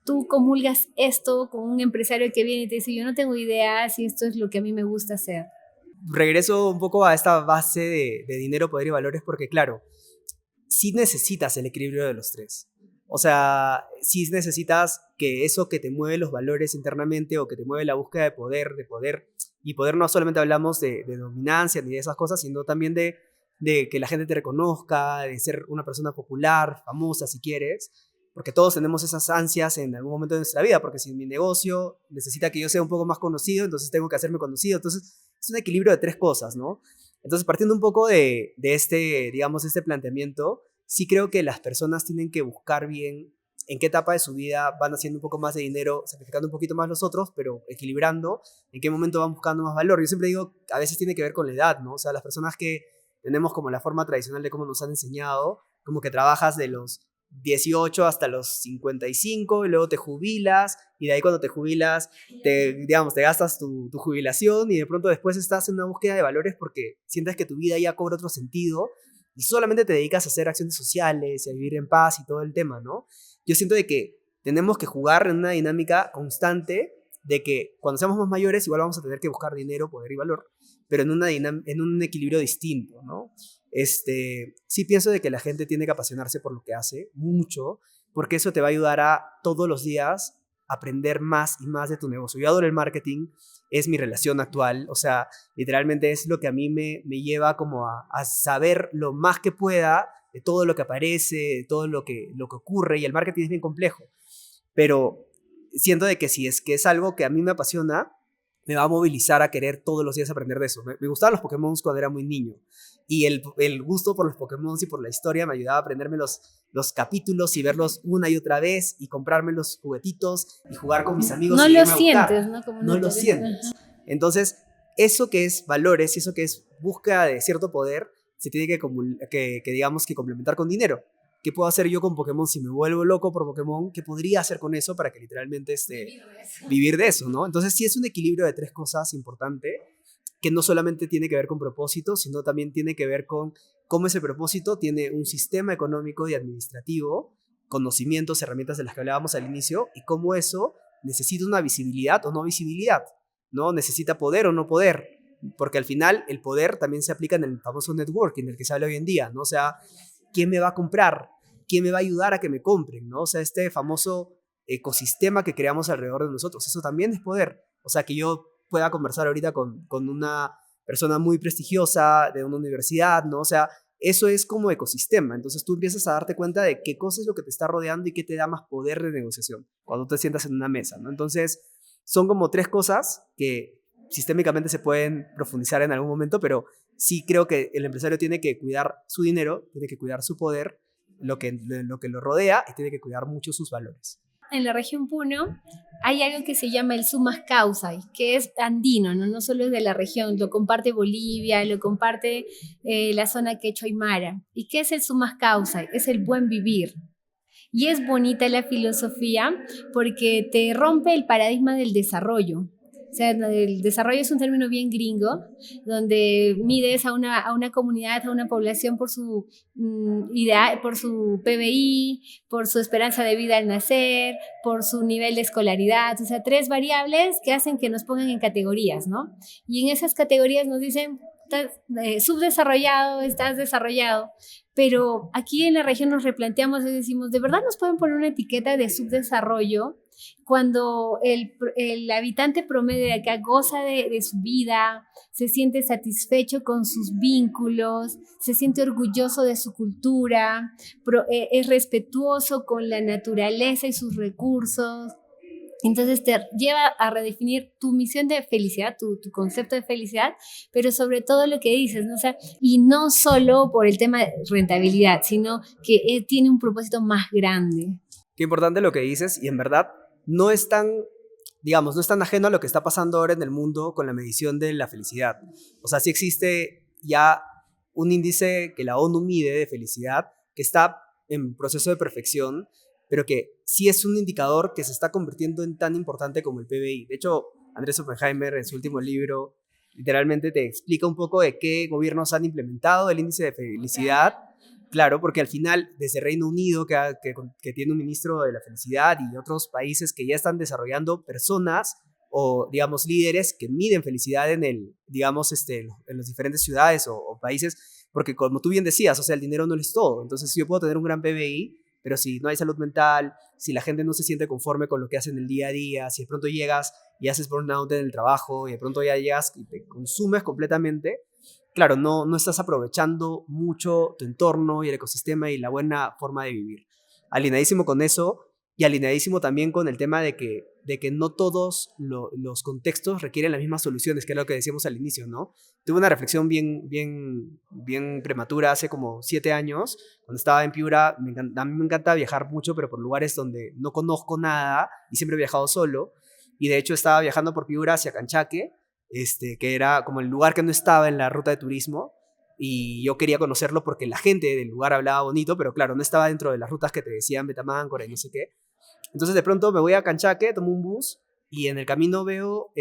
tú comulgas esto con un empresario que viene y te dice, yo no tengo idea si esto es lo que a mí me gusta hacer? Regreso un poco a esta base de dinero, poder y valores porque, claro, sí necesitas el equilibrio de los tres. O sea, sí necesitas que eso que te mueve los valores internamente o que te mueve la búsqueda y poder no solamente hablamos de dominancia ni de esas cosas, sino también de que la gente te reconozca, de ser una persona popular, famosa si quieres, porque todos tenemos esas ansias en algún momento de nuestra vida, porque si mi negocio necesita que yo sea un poco más conocido, entonces tengo que hacerme conocido. Entonces es un equilibrio de tres cosas, ¿no? Entonces, partiendo un poco digamos, este planteamiento, sí creo que las personas tienen que buscar bien en qué etapa de su vida van haciendo un poco más de dinero, sacrificando un poquito más los otros, pero equilibrando, en qué momento van buscando más valor. Yo siempre digo, a veces tiene que ver con la edad, ¿no? O sea, las personas que tenemos como la forma tradicional de cómo nos han enseñado, como que trabajas de los 18 hasta los 55 y luego te jubilas y de ahí cuando te jubilas digamos, te gastas tu jubilación y de pronto después estás en una búsqueda de valores porque sientes que tu vida ya cobra otro sentido y solamente te dedicas a hacer acciones sociales y a vivir en paz y todo el tema, ¿no? Yo siento de que tenemos que jugar en una dinámica constante de que cuando seamos más mayores igual vamos a tener que buscar dinero, poder y valor, pero en un equilibrio distinto, ¿no? Sí pienso de que la gente tiene que apasionarse por lo que hace, mucho, porque eso te va a ayudar a todos los días aprender más y más de tu negocio. Yo adoro el marketing, es mi relación actual, o sea, literalmente es lo que a mí me lleva como a saber lo más que pueda de todo lo que aparece, de todo lo que ocurre, y el marketing es bien complejo, pero siento de que si es que es algo que a mí me apasiona, me va a movilizar a querer todos los días aprender de eso. Me gustaban los Pokémon cuando era muy niño, y el gusto por los Pokémon y por la historia me ayudaba a aprenderme los capítulos y verlos una y otra vez y comprarme los juguetitos y jugar con mis amigos. No y lo irme a sientes, buscar. ¿no? Como No lo sientes. Entonces, eso que es valores y eso que es búsqueda de cierto poder, se tiene digamos, que complementar con dinero. ¿Qué puedo hacer yo con Pokémon si me vuelvo loco por Pokémon? ¿Qué podría hacer con eso para que literalmente vivir de eso, ¿no? Entonces sí es un equilibrio de tres cosas importante, que no solamente tiene que ver con propósito, sino también tiene que ver con cómo ese propósito tiene un sistema económico y administrativo, conocimientos, herramientas de las que hablábamos al inicio, y cómo eso necesita una visibilidad o no visibilidad, ¿no? Necesita poder o no poder, porque al final el poder también se aplica en el famoso networking del que se habla hoy en día, ¿no? O sea, ¿quién me va a comprar? ¿Quién me va a ayudar a que me compren? ¿No? O sea, este famoso ecosistema que creamos alrededor de nosotros, eso también es poder. O sea, que yo pueda conversar ahorita con una persona muy prestigiosa de una universidad, ¿no? O sea, eso es como ecosistema. Entonces tú empiezas a darte cuenta de qué cosa es lo que te está rodeando y qué te da más poder de negociación cuando te sientas en una mesa, ¿no? Entonces, son como tres cosas que sistémicamente se pueden profundizar en algún momento, pero sí creo que el empresario tiene que cuidar su dinero, tiene que cuidar su poder, lo que lo rodea, y tiene que cuidar mucho sus valores. En la región Puno hay algo que se llama el Sumas Causa, que es andino, ¿no? No solo es de la región, lo comparte Bolivia, lo comparte la zona quechua aymara. ¿Y qué es el Sumas Causa? Es el buen vivir. Y es bonita la filosofía porque te rompe el paradigma del desarrollo. O sea, el desarrollo es un término bien gringo, donde mides a una comunidad, a una población por su idea, por su PBI, por su esperanza de vida al nacer, por su nivel de escolaridad. O sea, tres variables que hacen que nos pongan en categorías, ¿no? Y en esas categorías nos dicen, estás subdesarrollado, estás desarrollado. Pero aquí en la región nos replanteamos y decimos, ¿de verdad nos pueden poner una etiqueta de subdesarrollo cuando el habitante promedio de acá goza de su vida, se siente satisfecho con sus vínculos, se siente orgulloso de su cultura, es respetuoso con la naturaleza y sus recursos? Entonces te lleva a redefinir tu misión de felicidad, tu concepto de felicidad, pero sobre todo lo que dices, ¿no? O sea, y no solo por el tema de rentabilidad, sino que tiene un propósito más grande. Qué importante lo que dices, y en verdad no es tan, digamos, no es tan ajeno a lo que está pasando ahora en el mundo con la medición de la felicidad. O sea, sí existe ya un índice que la ONU mide de felicidad, que está en proceso de perfección, pero que sí es un indicador que se está convirtiendo en tan importante como el PBI. De hecho, Andrés Oppenheimer, en su último libro, literalmente te explica un poco de qué gobiernos han implementado el índice de felicidad. Claro, porque al final, desde Reino Unido, que tiene un ministro de la felicidad, y otros países que ya están desarrollando personas o, digamos, líderes que miden felicidad digamos, en las diferentes ciudades o países, porque como tú bien decías, o sea, el dinero no es todo. Entonces, yo puedo tener un gran PBI, pero si no hay salud mental, si la gente no se siente conforme con lo que hacen el día a día, si de pronto llegas y haces burnout en el trabajo y de pronto ya llegas y te consumes completamente, claro, no estás aprovechando mucho tu entorno y el ecosistema y la buena forma de vivir. Alineadísimo con eso, y alineadísimo también con el tema de que no todos los contextos requieren las mismas soluciones, que es lo que decíamos al inicio, ¿no? Tuve una reflexión bien prematura hace como 7 años, cuando estaba en Piura. A mí me encanta viajar mucho, pero por lugares donde no conozco nada, y siempre he viajado solo, y de hecho estaba viajando por Piura hacia Canchaque, que era como el lugar que no estaba en la ruta de turismo, y yo quería conocerlo porque la gente del lugar hablaba bonito, pero claro, no estaba dentro de las rutas que te decían Betamáncora y no sé qué. Entonces de pronto me voy a Canchaque, tomo un bus, y en el camino veo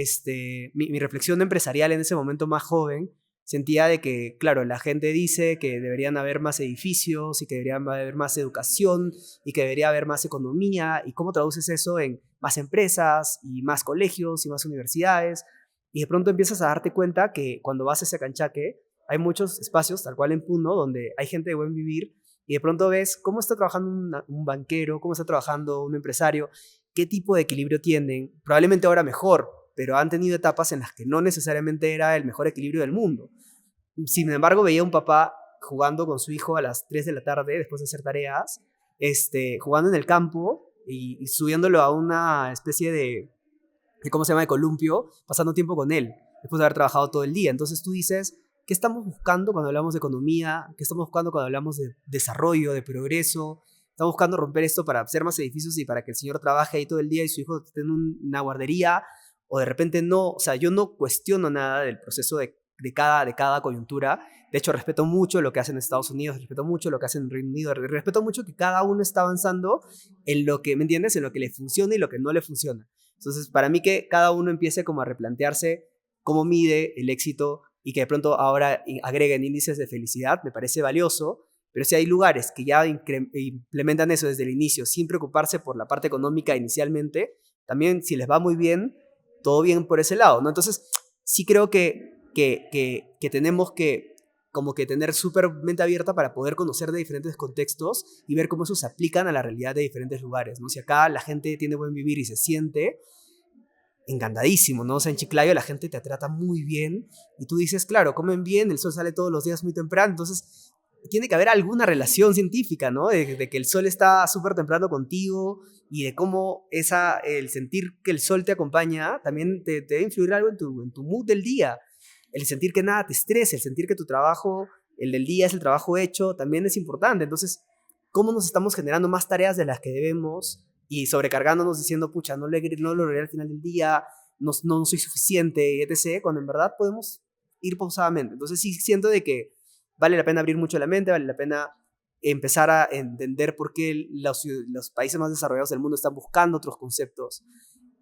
mi reflexión empresarial en ese momento más joven, sentía de que, claro, la gente dice que deberían haber más edificios y que deberían haber más educación y que debería haber más economía. ¿Y cómo traduces eso en más empresas y más colegios y más universidades? Y de pronto empiezas a darte cuenta que cuando vas a ese Canchaque hay muchos espacios, tal cual en Puno, donde hay gente de buen vivir y de pronto ves cómo está trabajando un banquero, cómo está trabajando un empresario, qué tipo de equilibrio tienen, probablemente ahora mejor, pero han tenido etapas en las que no necesariamente era el mejor equilibrio del mundo. Sin embargo, veía a un papá jugando con su hijo a las 3 de la tarde, después de hacer tareas, jugando en el campo y subiéndolo a una especie de, ¿cómo se llama?, de columpio, pasando tiempo con él, después de haber trabajado todo el día. Entonces tú dices, ¿qué estamos buscando cuando hablamos de economía? ¿Qué estamos buscando cuando hablamos de desarrollo, de progreso? Estamos buscando romper esto para hacer más edificios y para que el señor trabaje ahí todo el día y su hijo esté en una guardería, o de repente no. O sea, yo no cuestiono nada del proceso de cada coyuntura. De hecho, respeto mucho lo que hacen en Estados Unidos, respeto mucho lo que hacen en Reino Unido, respeto mucho que cada uno está avanzando en lo que, ¿me entiendes?, en lo que le funciona y lo que no le funciona. Entonces, para mí que cada uno empiece como a replantearse cómo mide el éxito y que de pronto ahora agreguen índices de felicidad, me parece valioso. Pero si hay lugares que ya implementan eso desde el inicio, sin preocuparse por la parte económica inicialmente, también si les va muy bien, todo bien por ese lado, ¿no? Entonces, sí creo que tenemos que como que tener súper mente abierta para poder conocer de diferentes contextos y ver cómo esos se aplican a la realidad de diferentes lugares, ¿no? Si acá la gente tiene buen vivir y se siente encantadísimo, ¿no? O sea, en Chiclayo la gente te trata muy bien y tú dices, claro, comen bien, el sol sale todos los días muy temprano, entonces tiene que haber alguna relación científica, ¿no? De que el sol está súper temprano contigo y de cómo el sentir que el sol te acompaña también te debe influir algo en tu mood del día. El sentir que nada te estresa, el sentir que tu trabajo, el del día es el trabajo hecho, también es importante. Entonces, ¿cómo nos estamos generando más tareas de las que debemos y sobrecargándonos diciendo, pucha, no logré al final del día, no soy suficiente, etc., cuando en verdad podemos ir pausadamente? Entonces, sí siento de que vale la pena abrir mucho la mente, vale la pena empezar a entender por qué los países más desarrollados del mundo están buscando otros conceptos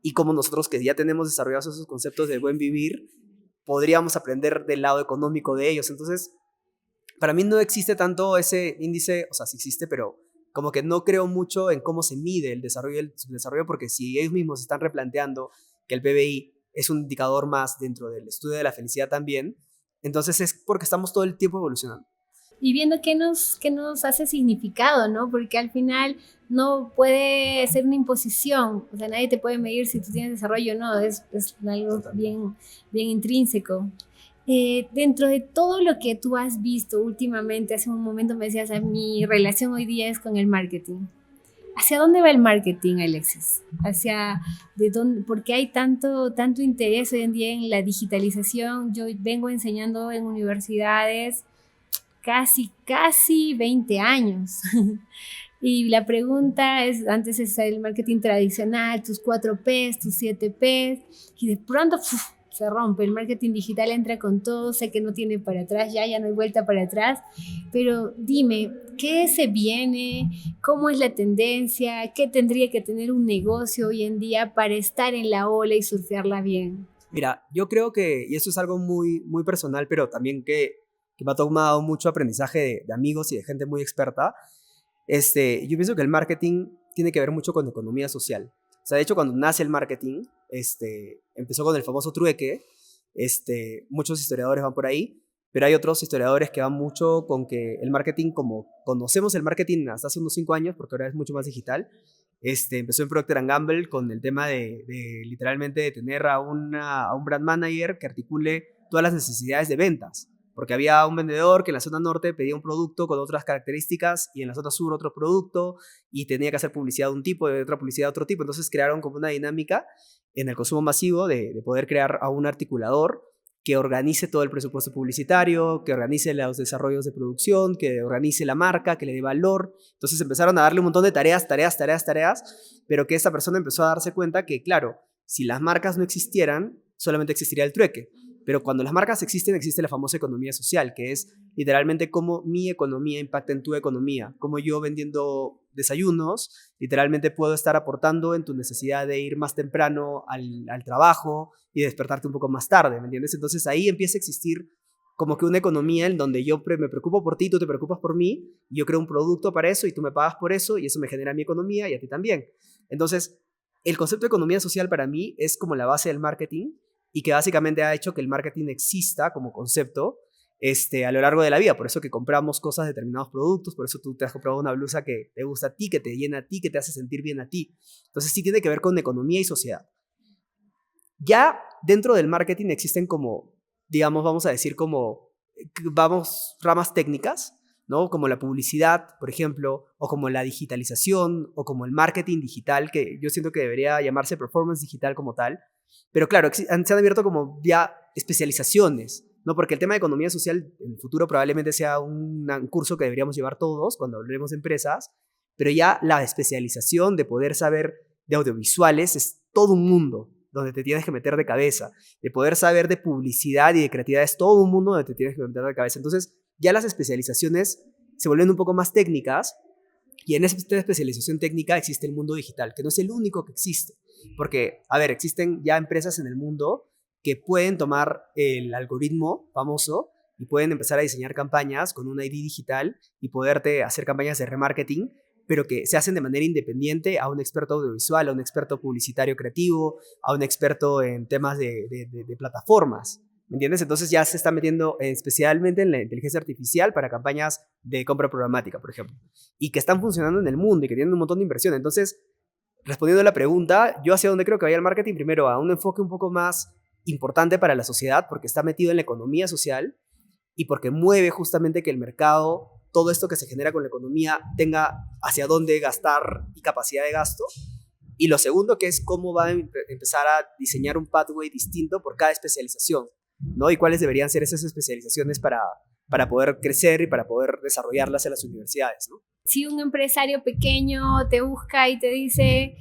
y cómo nosotros, que ya tenemos desarrollados esos conceptos de buen vivir, podríamos aprender del lado económico de ellos. Entonces, para mí no existe tanto ese índice, o sea, sí existe, pero como que no creo mucho en cómo se mide el desarrollo y el subdesarrollo, porque si ellos mismos están replanteando que el PBI es un indicador más dentro del estudio de la felicidad también, entonces es porque estamos todo el tiempo evolucionando. Y viendo qué nos hace significado, ¿no? Porque al final no puede ser una imposición, o sea, nadie te puede medir si tú tienes desarrollo o no, es algo bien, bien intrínseco. Dentro de todo lo que tú has visto últimamente, hace un momento me decías, mi relación hoy día es con el marketing. ¿Hacia dónde va el marketing, Alexis? ¿Hacia de dónde? Porque hay tanto interés hoy en día en la digitalización. Yo vengo enseñando en universidades casi 20 años. Y la pregunta es, antes es el marketing tradicional, tus 4Ps, tus 7Ps, y de pronto se rompe, el marketing digital entra con todo, sé que no tiene para atrás, ya no hay vuelta para atrás, pero dime, ¿qué se viene? ¿Cómo es la tendencia? ¿Qué tendría que tener un negocio hoy en día para estar en la ola y surfearla bien? Mira, yo creo que, y esto es algo muy, muy personal, pero también que me ha tomado mucho aprendizaje de amigos y de gente muy experta. Yo pienso que el marketing tiene que ver mucho con economía social. O sea, de hecho, cuando nace el marketing, empezó con el famoso trueque. Muchos historiadores van por ahí, pero hay otros historiadores que van mucho con que el marketing, como conocemos el marketing hasta hace unos 5 años, porque ahora es mucho más digital, empezó en Procter Gamble con el tema de literalmente de tener a un brand manager que articule todas las necesidades de ventas. Porque había un vendedor que en la zona norte pedía un producto con otras características y en la zona sur otro producto y tenía que hacer publicidad de un tipo y otra publicidad de otro tipo. Entonces crearon como una dinámica en el consumo masivo de poder crear a un articulador que organice todo el presupuesto publicitario, que organice los desarrollos de producción, que organice la marca, que le dé valor. Entonces empezaron a darle un montón de tareas, pero que esta persona empezó a darse cuenta que, claro, si las marcas no existieran, solamente existiría el trueque. Pero cuando las marcas existen, existe la famosa economía social, que es literalmente cómo mi economía impacta en tu economía. Cómo yo vendiendo desayunos, literalmente puedo estar aportando en tu necesidad de ir más temprano al trabajo y despertarte un poco más tarde, ¿me entiendes? Entonces ahí empieza a existir como que una economía en donde yo me preocupo por ti, tú te preocupas por mí, y yo creo un producto para eso y tú me pagas por eso y eso me genera mi economía y a ti también. Entonces, el concepto de economía social para mí es como la base del marketing y que básicamente ha hecho que el marketing exista como concepto a lo largo de la vida. Por eso que compramos cosas, determinados productos, por eso tú te has comprado una blusa que te gusta a ti, que te llena a ti, que te hace sentir bien a ti. Entonces sí tiene que ver con economía y sociedad. Ya dentro del marketing existen como, digamos, vamos a decir como, ramas técnicas, ¿no? Como la publicidad, por ejemplo, o como la digitalización, o como el marketing digital, que yo siento que debería llamarse performance digital como tal. Pero claro, se han abierto como ya especializaciones, ¿no? Porque el tema de economía social en el futuro probablemente sea un curso que deberíamos llevar todos cuando hablemos de empresas, pero ya la especialización de poder saber de audiovisuales es todo un mundo donde te tienes que meter de cabeza. De poder saber de publicidad y de creatividad es todo un mundo donde te tienes que meter de cabeza. Entonces, ya las especializaciones se vuelven un poco más técnicas y en esa especialización técnica existe el mundo digital, que no es el único que existe. Porque, a ver, existen ya empresas en el mundo que pueden tomar el algoritmo famoso y pueden empezar a diseñar campañas con un ID digital y poderte hacer campañas de remarketing, pero que se hacen de manera independiente a un experto audiovisual, a un experto publicitario creativo, a un experto en temas de plataformas. ¿Me entiendes? Entonces ya se está metiendo especialmente en la inteligencia artificial para campañas de compra programática, por ejemplo, y que están funcionando en el mundo y que tienen un montón de inversión. Entonces, respondiendo a la pregunta, yo hacia dónde creo que vaya el marketing, primero a un enfoque un poco más importante para la sociedad, porque está metido en la economía social y porque mueve justamente que el mercado, todo esto que se genera con la economía, tenga hacia dónde gastar y capacidad de gasto. Y lo segundo, que es cómo va a empezar a diseñar un pathway distinto por cada especialización, ¿no? Y cuáles deberían ser esas especializaciones para poder crecer y para poder desarrollarlas en las universidades, ¿no? Si un empresario pequeño te busca y te dice,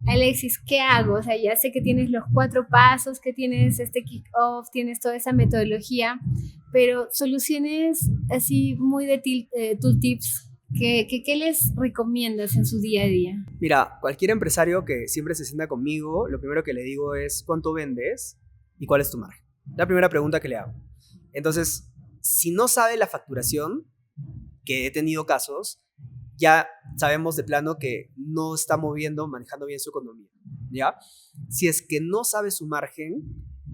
Alexis, ¿qué hago? O sea, ya sé que tienes los 4 pasos, que tienes este kick-off, tienes toda esa metodología, pero soluciones así muy de tooltips, ¿qué les recomiendas en su día a día? Mira, cualquier empresario que siempre se sienta conmigo, lo primero que le digo es ¿cuánto vendes y cuál es tu margen? La primera pregunta que le hago. Entonces, si no sabe la facturación, que he tenido casos, ya sabemos de plano que no está manejando bien su economía, ¿ya? Si es que no sabe su margen,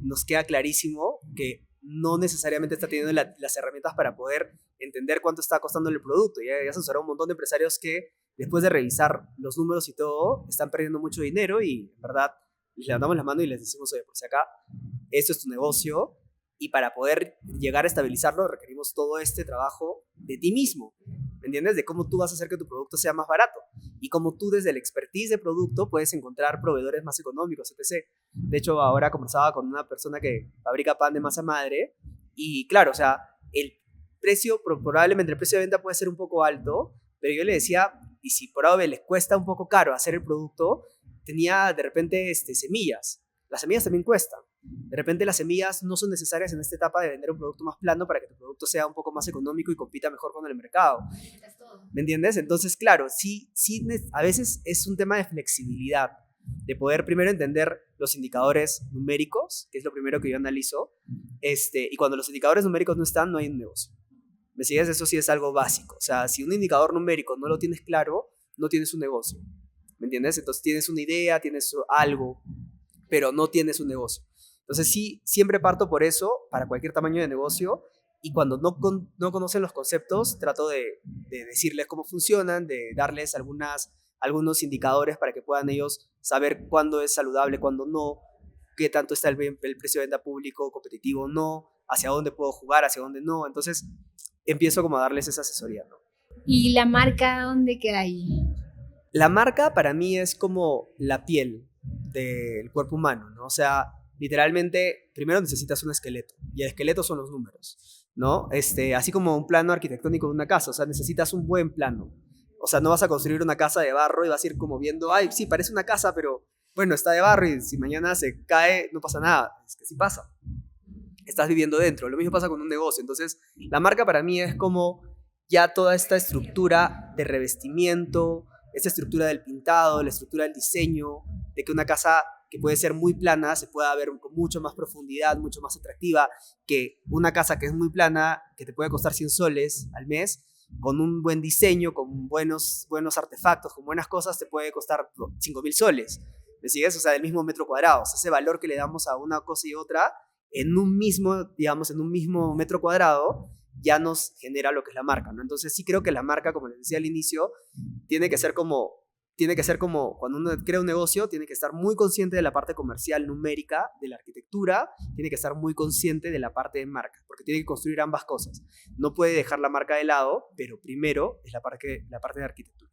nos queda clarísimo que no necesariamente está teniendo las herramientas para poder entender cuánto está costando el producto. Ya se asesoró un montón de empresarios que, después de revisar los números y todo, están perdiendo mucho dinero y, en verdad, les levantamos la mano y les decimos, oye, por si acá, esto es tu negocio, y para poder llegar a estabilizarlo requerimos todo este trabajo de ti mismo, ¿me entiendes? De cómo tú vas a hacer que tu producto sea más barato y cómo tú desde el expertise de producto puedes encontrar proveedores más económicos, etc. De hecho, ahora conversaba con una persona que fabrica pan de masa madre y claro, o sea, el precio, probablemente el precio de venta puede ser un poco alto, pero yo le decía, y si por ahora les cuesta un poco caro hacer el producto, tenía de repente semillas. Las semillas también cuestan. De repente las semillas no son necesarias en esta etapa de vender un producto más plano para que tu producto sea un poco más económico y compita mejor con el mercado. ¿Me entiendes? Entonces, claro, sí, a veces es un tema de flexibilidad, de poder primero entender los indicadores numéricos, que es lo primero que yo analizo, y cuando los indicadores numéricos no están, no hay un negocio. ¿Me sigues? Eso sí es algo básico. O sea, si un indicador numérico no lo tienes claro, no tienes un negocio. ¿Me entiendes? Entonces tienes una idea, tienes algo, pero no tienes un negocio. Entonces sí, siempre parto por eso, para cualquier tamaño de negocio, y cuando no conocen los conceptos, trato de decirles cómo funcionan, de darles algunos indicadores para que puedan ellos saber cuándo es saludable, cuándo no, qué tanto está el precio de venta público, competitivo o no, hacia dónde puedo jugar, hacia dónde no. Entonces empiezo como a darles esa asesoría, ¿no? ¿Y la marca dónde queda ahí? La marca para mí es como la piel del cuerpo humano, ¿no? O sea, literalmente, primero necesitas un esqueleto, y el esqueleto son los números, ¿no? Así como un plano arquitectónico de una casa, o sea, necesitas un buen plano. O sea, no vas a construir una casa de barro y vas a ir como viendo, ay, sí, parece una casa, pero bueno, está de barro y si mañana se cae, no pasa nada. Es que sí pasa. Estás viviendo dentro. Lo mismo pasa con un negocio. Entonces, la marca para mí es como ya toda esta estructura de revestimiento, esta estructura del pintado, la estructura del diseño, de que una casa que puede ser muy plana se pueda ver con mucho más profundidad, mucho más atractiva que una casa que es muy plana, que te puede costar 100 soles al mes, con un buen diseño, con buenos artefactos, con buenas cosas, te puede costar 5.000 soles. ¿Me sigues? O sea, del mismo metro cuadrado. O sea, ese valor que le damos a una cosa y otra en un mismo, digamos, en un mismo metro cuadrado, ya nos genera lo que es la marca, ¿no? Entonces sí creo que la marca, como les decía al inicio, tiene que ser como cuando uno crea un negocio, tiene que estar muy consciente de la parte comercial numérica, de la arquitectura, tiene que estar muy consciente de la parte de marca, porque tiene que construir ambas cosas. No puede dejar la marca de lado, pero primero es la parte de arquitectura.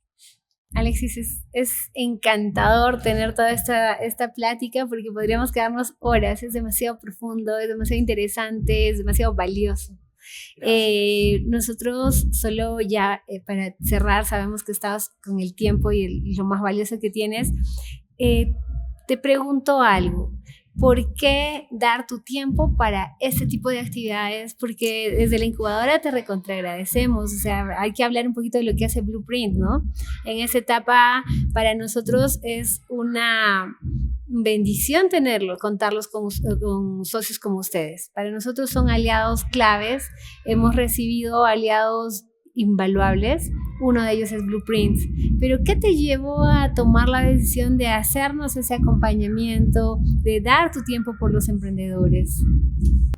Alexis, es encantador tener toda esta plática porque podríamos quedarnos horas, es demasiado profundo, es demasiado interesante, es demasiado valioso. Nosotros solo ya para cerrar, sabemos que estabas con el tiempo y lo más valioso que tienes, te pregunto algo. ¿Por qué dar tu tiempo para este tipo de actividades? Porque desde la incubadora te recontraagradecemos, o sea, hay que hablar un poquito de lo que hace Blueprint, ¿no? En esa etapa para nosotros es una bendición contarlos con socios como ustedes. Para nosotros son aliados claves, hemos recibido aliados invaluables, uno de ellos es Blueprint, pero ¿qué te llevó a tomar la decisión de hacernos ese acompañamiento, de dar tu tiempo por los emprendedores?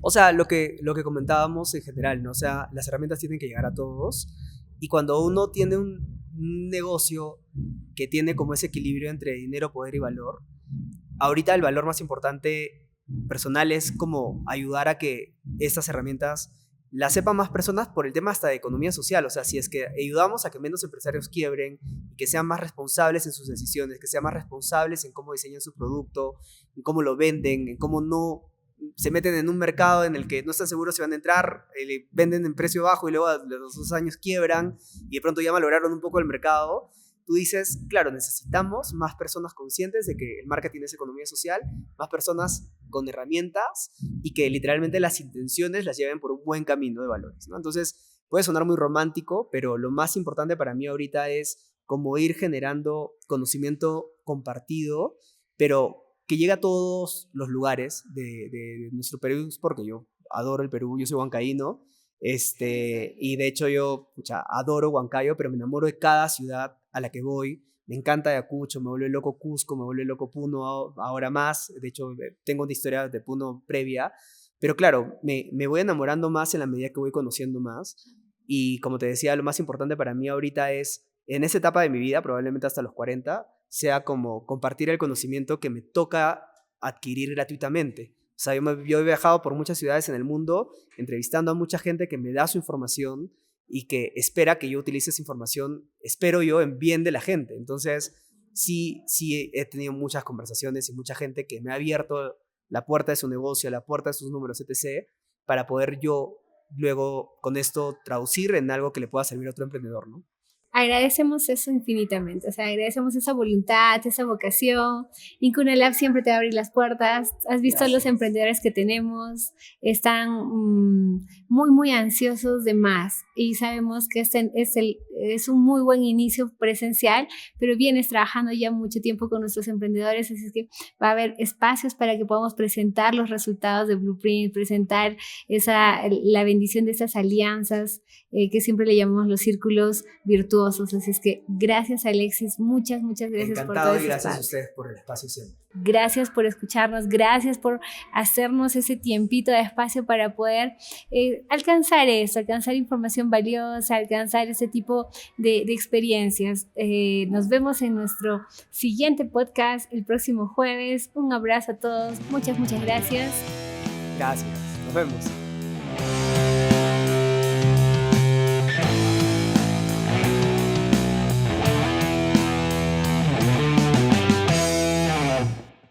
O sea, lo que comentábamos en general, ¿no? O sea, las herramientas tienen que llegar a todos y cuando uno tiene un negocio que tiene como ese equilibrio entre dinero, poder y valor, ahorita el valor más importante personal es como ayudar a que estas herramientas la sepan más personas por el tema hasta de economía social. O sea, si es que ayudamos a que menos empresarios quiebren y que sean más responsables en sus decisiones, que sean más responsables en cómo diseñan su producto, en cómo lo venden, en cómo no se meten en un mercado en el que no están seguros si van a entrar, le venden en precio bajo y luego a los 2 años quiebran y de pronto ya valoraron un poco el mercado. Tú dices, claro, necesitamos más personas conscientes de que el marketing es economía social, más personas con herramientas y que literalmente las intenciones las lleven por un buen camino de valores, ¿no? Entonces, puede sonar muy romántico, pero lo más importante para mí ahorita es como ir generando conocimiento compartido, pero que llegue a todos los lugares de nuestro Perú, porque yo adoro el Perú, yo soy huancaíno, y de hecho yo adoro Huancayo, pero me enamoro de cada ciudad a la que voy. Me encanta Ayacucho, me vuelve loco Cusco, me vuelve loco Puno ahora más. De hecho, tengo una historia de Puno previa. Pero claro, me voy enamorando más en la medida que voy conociendo más. Y como te decía, lo más importante para mí ahorita es, en esa etapa de mi vida, probablemente hasta los 40, sea como compartir el conocimiento que me toca adquirir gratuitamente. O sea, yo he viajado por muchas ciudades en el mundo, entrevistando a mucha gente que me da su información y que espera que yo utilice esa información, espero yo, en bien de la gente. Entonces, sí he tenido muchas conversaciones y mucha gente que me ha abierto la puerta de su negocio, la puerta de sus números, etc., para poder yo luego con esto traducir en algo que le pueda servir a otro emprendedor, ¿no? Agradecemos eso infinitamente, o sea, agradecemos esa voluntad, esa vocación. Incuna Lab siempre te va a abrir las puertas. Has visto Gracias. Los emprendedores que tenemos, están muy, muy ansiosos de más y sabemos que es un muy buen inicio presencial, pero vienes trabajando ya mucho tiempo con nuestros emprendedores, así es que va a haber espacios para que podamos presentar los resultados de Blueprint, presentar la bendición de esas alianzas que siempre le llamamos los círculos virtuosos. Así es que gracias, Alexis, muchas gracias. Encantado, por todo y gracias a ustedes por el espacio siempre. Gracias por escucharnos, gracias por hacernos ese tiempito de espacio para poder alcanzar información valiosa, alcanzar ese tipo de experiencias. Nos vemos en nuestro siguiente podcast el próximo jueves. Un abrazo a todos, muchas gracias. Gracias, nos vemos.